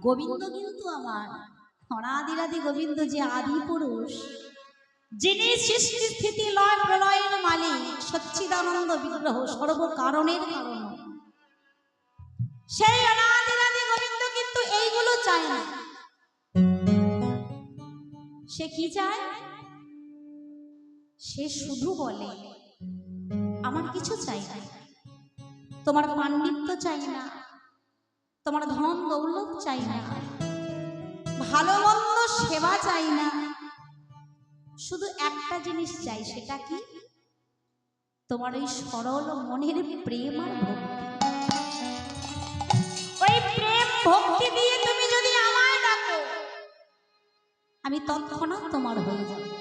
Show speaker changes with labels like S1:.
S1: গোবিন্দ কিন্তু আমার অনাদিরাদি গোবিন্দ, যে আদি পুরুষ, যিনি সৃষ্টি স্থিতি লয় প্রলয়ের মালিক, সচ্চিদানন্দ বিগ্রহ, সর্বকারণের কারণ, সেই অনাদিরাদি গোবিন্দ কিন্তু এইগুলো চায় না। সে কি চায়? সে শুধু বলে আমার কিছু চাই না, তোমার পাণ্ডিত্য চাই না, তোমার ধন দৌলত চাই না, ভালো মন্দ সেবা চাই না, শুধু একটা জিনিস চাই। সেটা কি? তোমার এই সরল মনের প্রেম আর ভক্তি। ওই প্রেম ভক্তি দিয়ে তুমি যদি আমায় ডাকো, আমি তৎক্ষণাৎ তোমার হয়ে যাব।